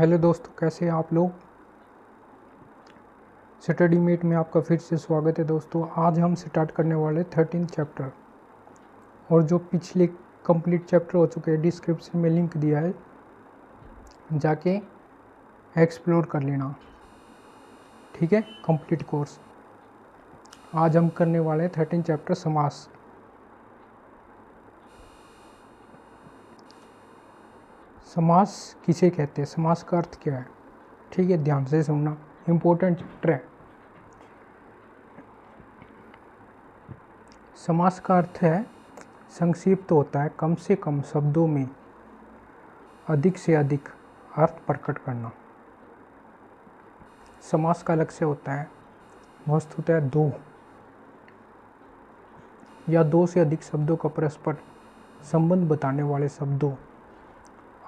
Hello दोस्तों, कैसे हैं आप लोग। स्टडी मीट में आपका फिर से स्वागत है। दोस्तों आज हम स्टार्ट करने वाले 13 चैप्टर, और जो पिछले कंप्लीट चैप्टर हो चुके हैं डिस्क्रिप्शन में लिंक दिया है, जाके एक्सप्लोर कर लेना। ठीक है, कंप्लीट कोर्स। आज हम करने वाले हैं 13 चैप्टर समास। समास किसे कहते हैं, समास का अर्थ क्या है। ठीक है, ध्यान से सुनना, इम्पोर्टेंट चैप्टर है। समास का अर्थ है संक्षिप्त होता है कम से कम शब्दों में अधिक से अधिक अर्थ प्रकट करना। समास का लक्ष्य होता है वस्तुतः दो या दो से अधिक शब्दों का परस्पर संबंध बताने वाले शब्दों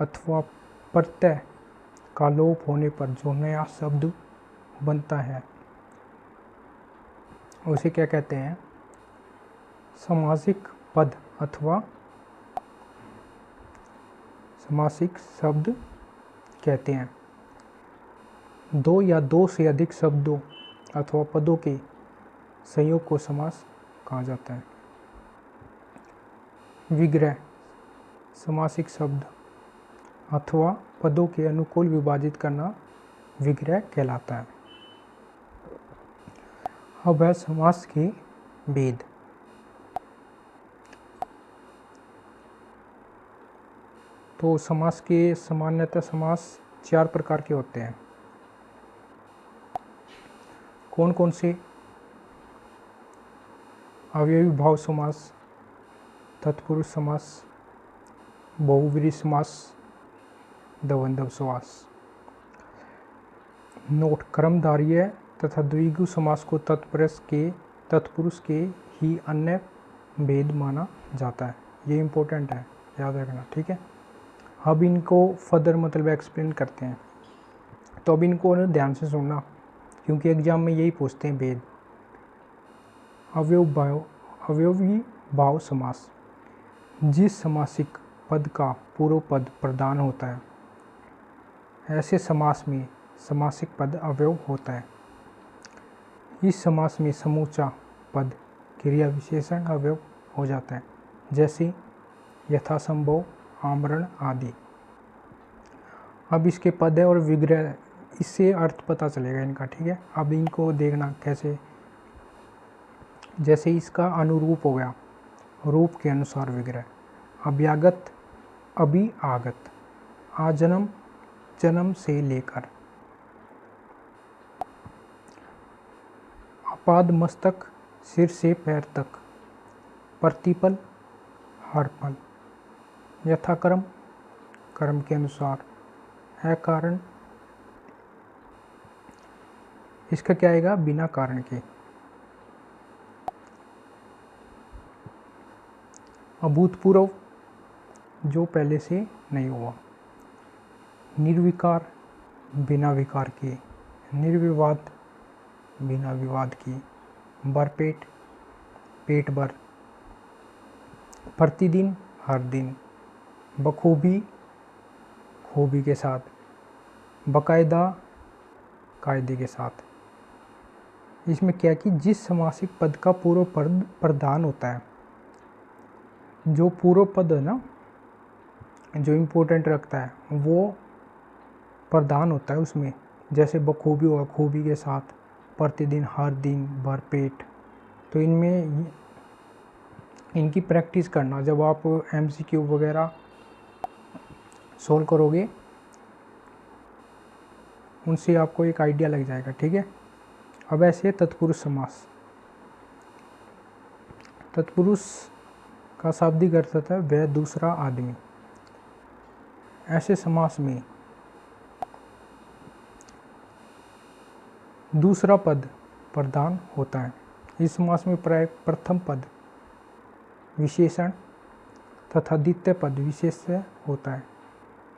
अथवा प्रत्यय का लोप होने पर जो नया शब्द बनता है उसे क्या कहते हैं, समासिक पद अथवा समासिक शब्द कहते हैं। दो या दो से अधिक शब्दों अथवा पदों के संयोग को समास कहा जाता है। विग्रह समासिक शब्द अथवा पदों के अनुकूल विभाजित करना विग्रह कहलाता है। अब है समास के भेद। तो समास के सामान्यतः समास 4 प्रकार के होते हैं। कौन कौन से? अवयवी भाव समास, तत्पुरुष समास, बहुव्रीहि समास, द्वंद्व समास। नोट: क्रमधारीय तथा द्विगु समास को तत्पुरुष के ही अन्य भेद माना जाता है। ये इम्पोर्टेंट है, याद रखना। ठीक है, अब इनको फर्दर मतलब एक्सप्लेन करते हैं। तो अब इनको ध्यान से सुनना, क्योंकि एग्जाम में यही पूछते हैं भेद। अवयवी भाव समास: जिस समासिक पद का पूर्व पद प्रधान होता है ऐसे समास में समासिक पद अवयव होता है। इस समास में समूचा पद क्रिया विशेषण अवयव हो जाता है, जैसे यथासंभव, आमरण आदि। अब इसके पद है और विग्रह, इससे अर्थ पता चलेगा इनका। ठीक है, अब इनको देखना कैसे। जैसे इसका अनुरूप हो गया, रूप के अनुसार विग्रह। अभ्यागत, अभी आगत, आजन्म, जन्म से लेकर। आपाद मस्तक, सिर से पैर तक। प्रतिपल, हर पल। यथाक्रम, कर्म के अनुसार। अकारण, इसका क्या आएगा, बिना कारण के। अभूतपूर्व, जो पहले से नहीं हुआ। निर्विकार, बिना विकार के। निर्विवाद, बिना विवाद की। भरपेट, पेट भर। प्रतिदिन, हर दिन। बखूबी, खूबी के साथ। बाकायदा, कायदे के साथ। इसमें क्या कि जिस समासिक पद का पूर्व पद प्रधान होता है, जो पूर्व पद है ना, जो इम्पोर्टेंट रखता है, वो प्रधान होता है उसमें। जैसे बखूबी हुआ, खूबी के साथ। प्रतिदिन, हर दिन, भरपेट। तो इनमें इनकी प्रैक्टिस करना, जब आप MCQ वगैरह सोल्व करोगे उनसे आपको एक आइडिया लग जाएगा। ठीक है, अब ऐसे तत्पुरुष समास। तत्पुरुष का शाब्दिक अर्थ होता है वह दूसरा आदमी। ऐसे समास में दूसरा पद प्रधान होता है। इस समास में प्राय प्रथम पद विशेषण तथा द्वितीय पद विशेष्य होता है।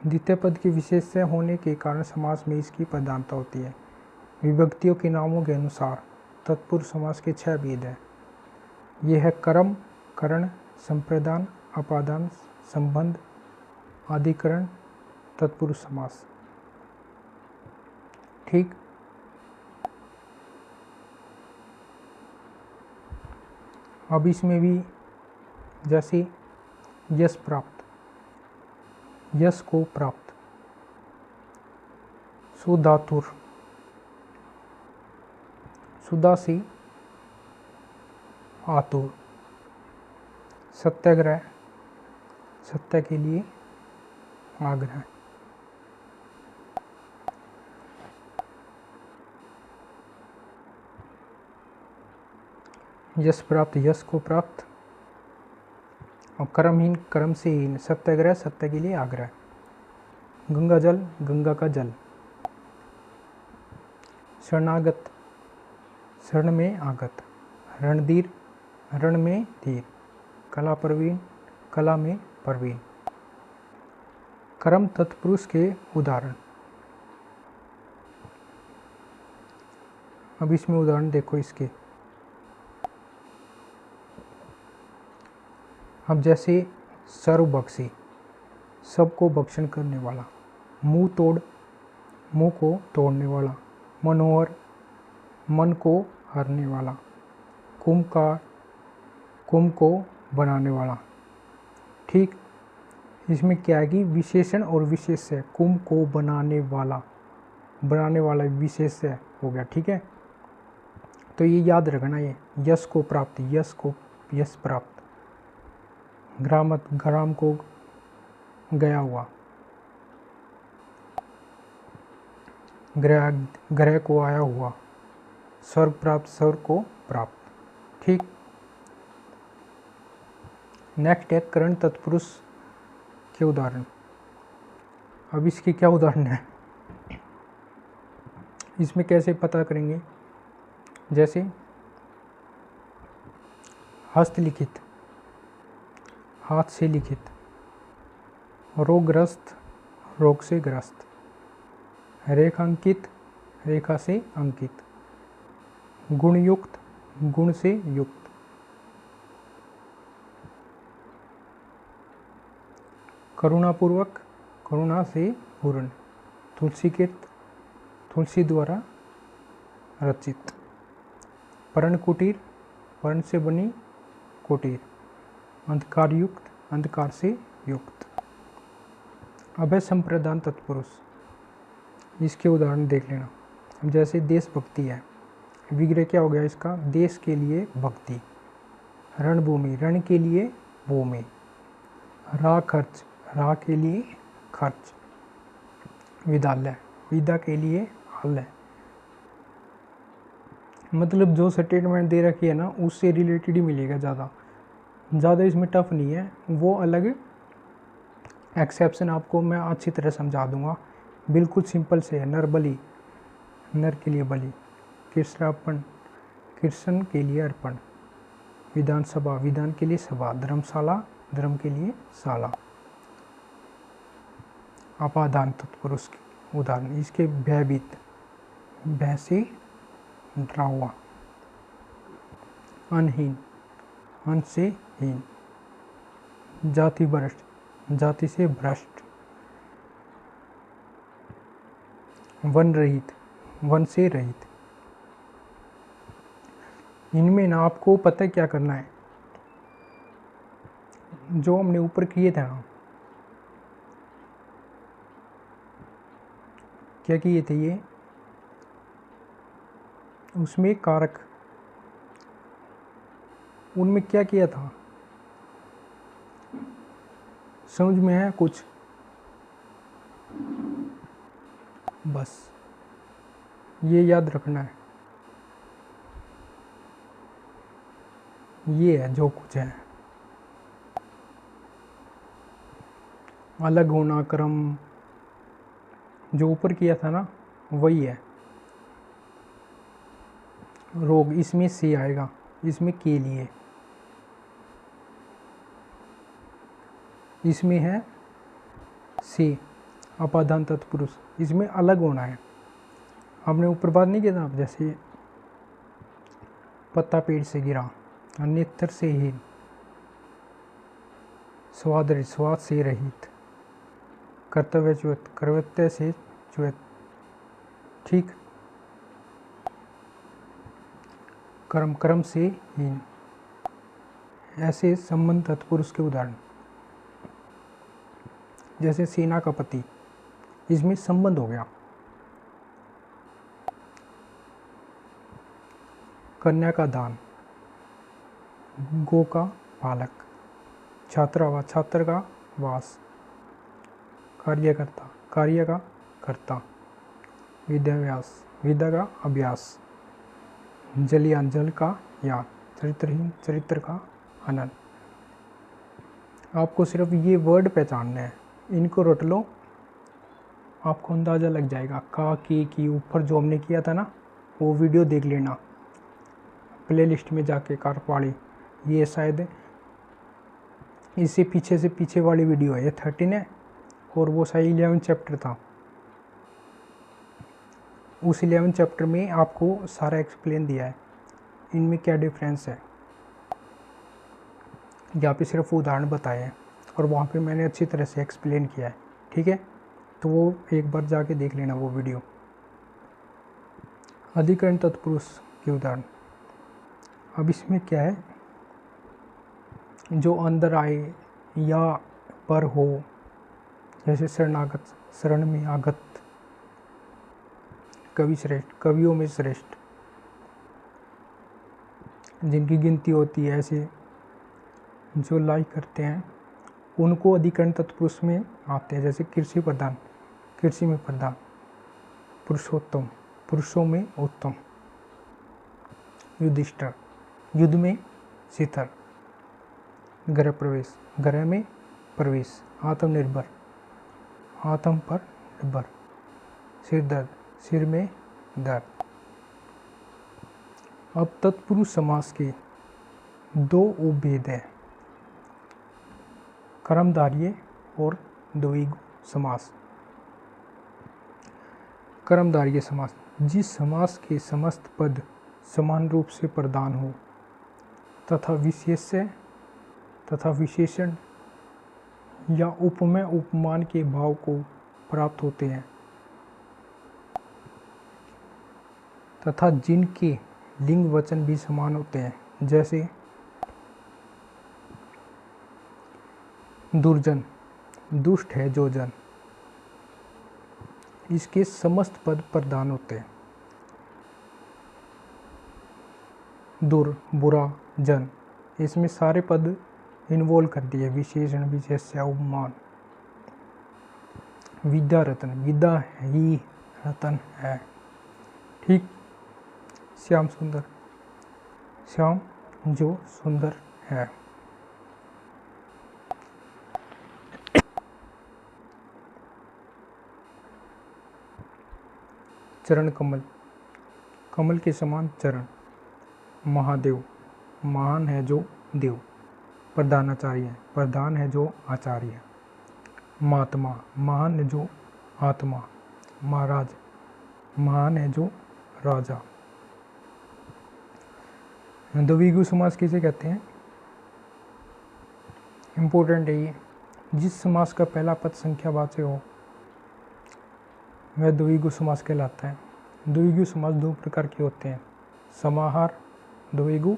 द्वितीय पद के विशेष्य होने के कारण समास में इसकी प्रधानता होती है। विभक्तियों के नामों के अनुसार तत्पुरुष समास के 6 भेद हैं। ये है कर्म, करण, संप्रदान, अपादान, संबंध, अधिकरण, तत्पुरुष समास। ठीक। अब इसमें भी जैसे यश प्राप्त, यश को प्राप्त, सुधातुर, सुधा से आतुर, सत्याग्रह, सत्य के लिए आग्रह, यश प्राप्त, यश को प्राप्त, और कर्महीन, कर्म से हीन, सत्याग्रह, सत्य के लिए आग्रह, गंगा जल, गंगा का जल, शरणागत, शरण में आगत, रणधीर, रण में धीर, कला प्रवीण, कला में प्रवीण। कर्म तत्पुरुष के उदाहरण। अब इसमें उदाहरण देखो इसके। अब जैसे सर्वभक्षी, सबको भक्षण करने वाला, मुंह तोड़, मुंह को तोड़ने वाला, मनोहर, मन को हरने वाला, कुंभकार, कुंभ को बनाने वाला। ठीक। इसमें क्या है कि विशेषण और विशेष्य, कुंभ को बनाने वाला विशेष्य हो गया। ठीक है, तो ये याद रखना। ये यश को प्राप्त, यश प्राप्त, ग्राम को गया हुआ, ग्रह को आया हुआ, स्वर्ग प्राप्त, स्वर्ग को प्राप्त। ठीक। नेक्स्ट है करण तत्पुरुष के उदाहरण। अब इसके क्या उदाहरण है, इसमें कैसे पता करेंगे। जैसे हस्तलिखित, हाथ से लिखित, रोगग्रस्त, रोग से ग्रस्त, रेखांकित, रेखा से अंकित, गुणयुक्त, गुण से युक्त, करुणापूर्वक, करुणा से पूर्ण, तुलसीकृत, तुलसी द्वारा रचित, पर्ण कुटीर, पर्ण से बनी कुटीर, अंधकार युक्त, अंधकार से युक्त। अभय संप्रदान तत्पुरुष, इसके उदाहरण देख लेना। अब जैसे देशभक्ति है, विग्रह क्या हो गया इसका, देश के लिए भक्ति, रणभूमि, रण के लिए भूमि, राह खर्च, राह के लिए खर्च, विद्यालय, विद्या के लिए आलय। मतलब जो स्टेटमेंट दे रखी है ना उससे रिलेटेड ही मिलेगा, ज़्यादा इसमें टफ नहीं है। वो अलग एक्सेप्शन आपको मैं अच्छी तरह समझा दूंगा, बिल्कुल सिंपल से है। नर बलि, नर के लिए बलि, कृष्णार्पण, कृष्ण के लिए अर्पण, विधानसभा, विधान के लिए सभा, धर्मशाला, धर्म के लिए शाला। अपादान तत्पुरुष के उदाहरण। इसके भयभीत, भय से डरा हुआ, अनहीन, अन से हीन, जाति भ्रष्ट, जाति से भ्रष्ट, वन रहित, वन से रहित। इनमें ना आपको पता है क्या करना है, जो हमने ऊपर किए थे ना, क्या किए थे ये, उसमें कारक, उनमें क्या किया था, समझ में है कुछ, बस ये याद रखना है। ये है जो कुछ है, अलग होना, क्रम, जो ऊपर किया था ना वही है। रोग, इसमें से आएगा, इसमें के लिए, इसमें है से, अपादान तत्पुरुष, इसमें अलग होना है। हमने ऊपर बात नहीं किया था, जैसे पत्ता पेड़ से गिरा, नेत्र से हीन, स्वाद रहित, स्वाद से रहित, कर्तव्य च्युत, कर्तव्य से च्युत, ठीक। कर्म, कर्म से हीन, ऐसे संबंध तत्पुरुष के उदाहरण जैसे सेना का पति, इसमें संबंध हो गया। कन्या का दान, गो का पालक, छात्रावास, छात्र का वास, कार्यकर्ता, कार्य का कर्ता, विद्याभ्यास, विद्या का अभ्यास, जलयान, जल का यान, चरित्रहीन, चरित्र का हनन। आपको सिर्फ ये वर्ड पहचानना है, इनको रट लो, आपको अंदाज़ा लग जाएगा। का, की ऊपर जो हमने किया था ना, वो वीडियो देख लेना प्लेलिस्ट में जाके, कारपाड़ी। ये शायद इससे पीछे से पीछे वाली वीडियो है, ये 13 है, और वो शायद 11 चैप्टर था। उस 11 चैप्टर में आपको सारा एक्सप्लेन दिया है, इनमें क्या डिफरेंस है। यहाँ पे सिर्फ उदाहरण बताए हैं, और वहाँ पे मैंने अच्छी तरह से एक्सप्लेन किया है, ठीक है। तो वो एक बार जाके देख लेना वो वीडियो। अधिकरण तत्पुरुष के उदाहरण। अब इसमें क्या है, जो अंदर आए या पर हो, जैसे शरणागत, शरण में आगत, कवि श्रेष्ठ, कवियों में श्रेष्ठ, जिनकी गिनती होती है, ऐसे जो लाइक करते हैं उनको अधिकरण तत्पुरुष में आते हैं। जैसे कृषि प्रधान, कृषि में प्रधान, पुरुषोत्तम, पुरुषों में उत्तम, युधिष्ठिर, युद्ध में शीतल, गृह प्रवेश, गृह में प्रवेश, आत्मनिर्भर, आत्म पर निर्भर, सिर दर्द, सिर में दर्द। अब तत्पुरुष समास के दो उपभेद हैं, कर्मधारय और द्विगु समास। कर्मधारय समास, जिस समास के समस्त पद समान रूप से प्रधान हो तथा विशेष्य तथा विशेषण या उपमेय उपमान के भाव को प्राप्त होते हैं, तथा जिनके लिंग वचन भी समान होते हैं, जैसे दुर्जन, दुष्ट है जो जन, इसके समस्त पद प्रधान होते हैं। दुर, बुरा, जन, इसमें सारे पद इन्वॉल्व कर दिए, विशेषण, विशेष्य, उपमान। विद्या रतन, विद्या ही रतन है, ठीक। श्याम सुंदर, श्याम जो सुंदर है। चरण कमल, कमल के समान चरण। महादेव, महान है जो देव, प्रधानाचार्य, प्रधान है जो आचार्य। महात्मा, महान है जो आत्मा। महाराज, महान है जो राजा। द्विगु समास किसे कहते हैं, इम्पोर्टेंट है ये। जिस समास का पहला पद संख्यावाचक हो वह द्विगु समास कहलाता है। द्विगु समास दो प्रकार के होते हैं, समाहार द्विगु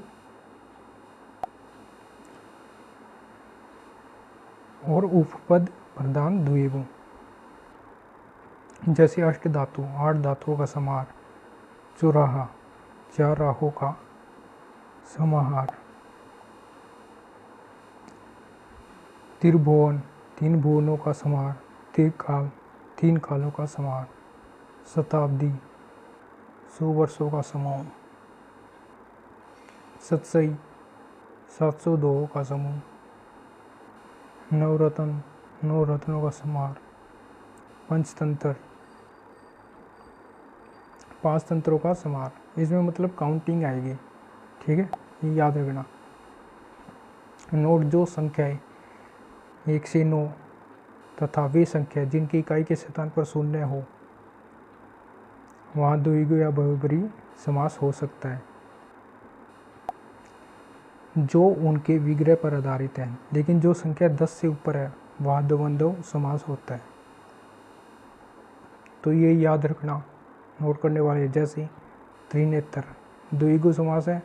और उपपद प्रधान द्विगु। जैसे अष्ट धातु, 8 धातुओं का समाहार, चौराहा, 4 राहों का समाहार, त्रिभुवन, 3 भुवनों का समाहार, त्रिकाल, 3 कालों का समाहार, शताब्दी, 100 वर्षों का समूह, सतसई, 702 का समूह, नवरत्न, 9 रत्नों का समाहार, पंचतंत्र, 5 तंत्रों का समाहार। इसमें मतलब काउंटिंग आएगी, ठीक है, ये याद रखना। नोट जो संख्याएं 1 से 9 तथा वे संख्या जिनकी इकाई के स्थान पर शून्य हो, वहाँ द्विगु या बहुब्री समास हो सकता है, जो उनके विग्रह पर आधारित है। लेकिन जो संख्या 10 से ऊपर है वहाँ द्वंद्व समास होता है। तो ये याद रखना नोट करने वाले, जैसे त्रिनेत्र द्विगु समास है,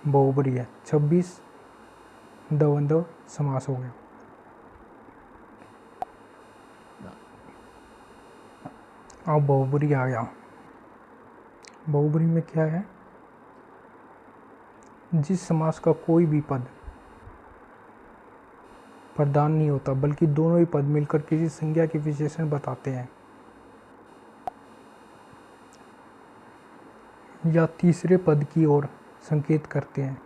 बहुब्री है। 26 द्वंद्व समास हो गया। अब बहुब्री आ गया। बहुब्री में क्या है, जिस समास का कोई भी पद प्रधान नहीं होता बल्कि दोनों ही पद मिलकर किसी संज्ञा के विशेषण बताते हैं या तीसरे पद की ओर संकेत करते हैं,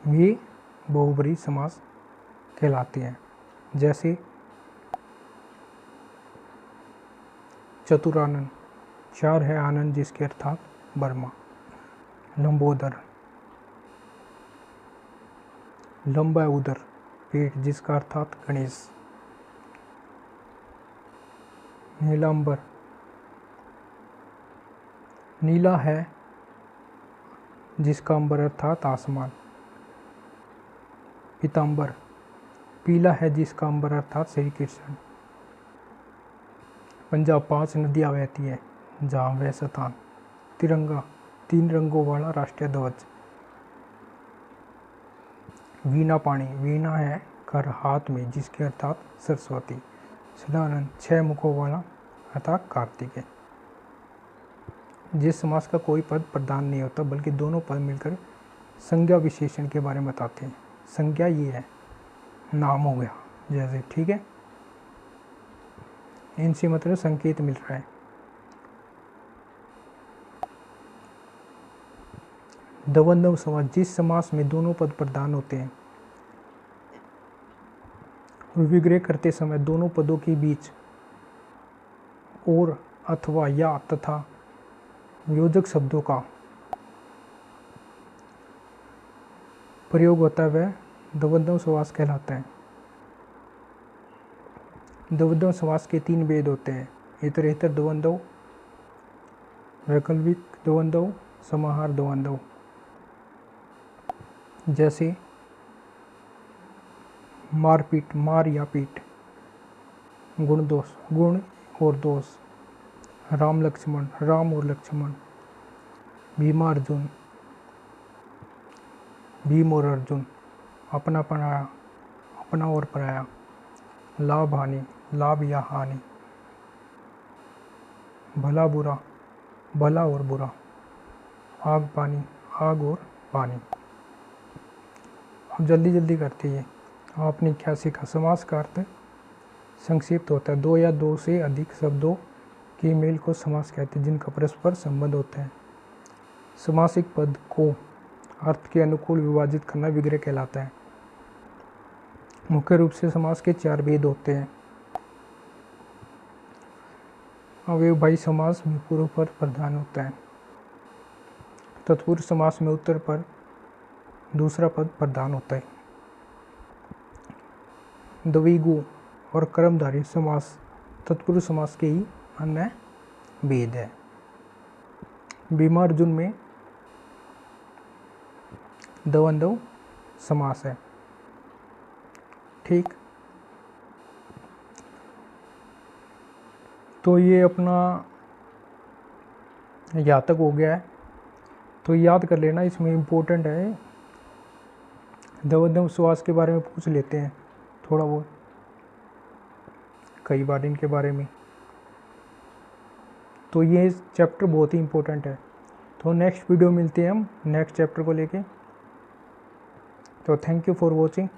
वे बहुब्री समास कहलाते हैं। जैसे चतुरानन, चार है आनंद जिसके अर्थात वर्मा। लंबोदर, लंबा उदर पेट जिसका अर्थात गणेश। नीलांबर, नीला है जिसका अंबर अर्थात आसमान। पीतांबर, पीला है जिसका अंबर अर्थात श्री कृष्ण। पंजाब 5 नदियाँ बहती है जहाँ वह स्थान। तिरंगा, 3 रंगों वाला राष्ट्रीय ध्वज। वीणा पाणी, वीणा है कर हाथ में जिसके अर्थात सरस्वती। सदानंद, 6 मुखों वाला अर्थात कार्तिकेय। जिस समास का कोई पद प्रधान नहीं होता बल्कि दोनों पद मिलकर संज्ञा विशेषण के बारे में बताते हैं। संज्ञा ये है, नाम हो गया जैसे, ठीक है। इनसे मतलब संकेत मिल रहा है। द्वंद्व समास, जिस समास में दोनों पद प्रधान होते हैं और विग्रह करते समय दोनों पदों के बीच और, अथवा, या, तथा योजक शब्दों का प्रयोग होता है वह द्वंद्व समास कहलाता है। द्वंद्व समास के 3 भेद होते हैं, इतरेतर द्वंद्व, वैकल्पिक द्वंद्व, समाहार द्वंद्व। जैसे मारपीट, मार या पीट। गुण दोष, गुण और दोष। राम लक्ष्मण, राम और लक्ष्मण। भीमा अर्जुन, भीम और अर्जुन। अपना पराया, अपना और पराया। लाभ हानि, लाभ या हानि। भला बुरा, भला और बुरा। आग पानी, आग और पानी। अब जल्दी जल्दी करते हैं। आपने क्या सीखा? समास का अर्थ संक्षिप्त होता है। 2 या 2 से अधिक शब्दों के मेल को समास कहते हैं जिनका परस्पर संबंध होता है। समासिक पद को अर्थ के अनुकूल विभाजित करना विग्रह कहलाता है। मुख्य रूप से समास के 4 भेद होते हैं। अव्ययभावी समास में पूर्व पद प्रधान होता है। तत्पुरुष समास में उत्तर पर दूसरा पद प्रधान होता है। द्विगु और कर्मधारय समास तत्पुरुष समास के ही अन्य भेद है। भीमा अर्जुन में द्वंद्व समास है, ठीक। तो ये अपना यहाँ तक हो गया है, तो याद कर लेना, इसमें इम्पोर्टेंट है। द्वंद्व समास के बारे में पूछ लेते हैं थोड़ा बहुत, कई बार इनके बारे में। तो ये चैप्टर बहुत ही इम्पोर्टेंट है। तो नेक्स्ट वीडियो मिलते हैं हम नेक्स्ट चैप्टर को लेके। तो थैंक यू फॉर वॉचिंग।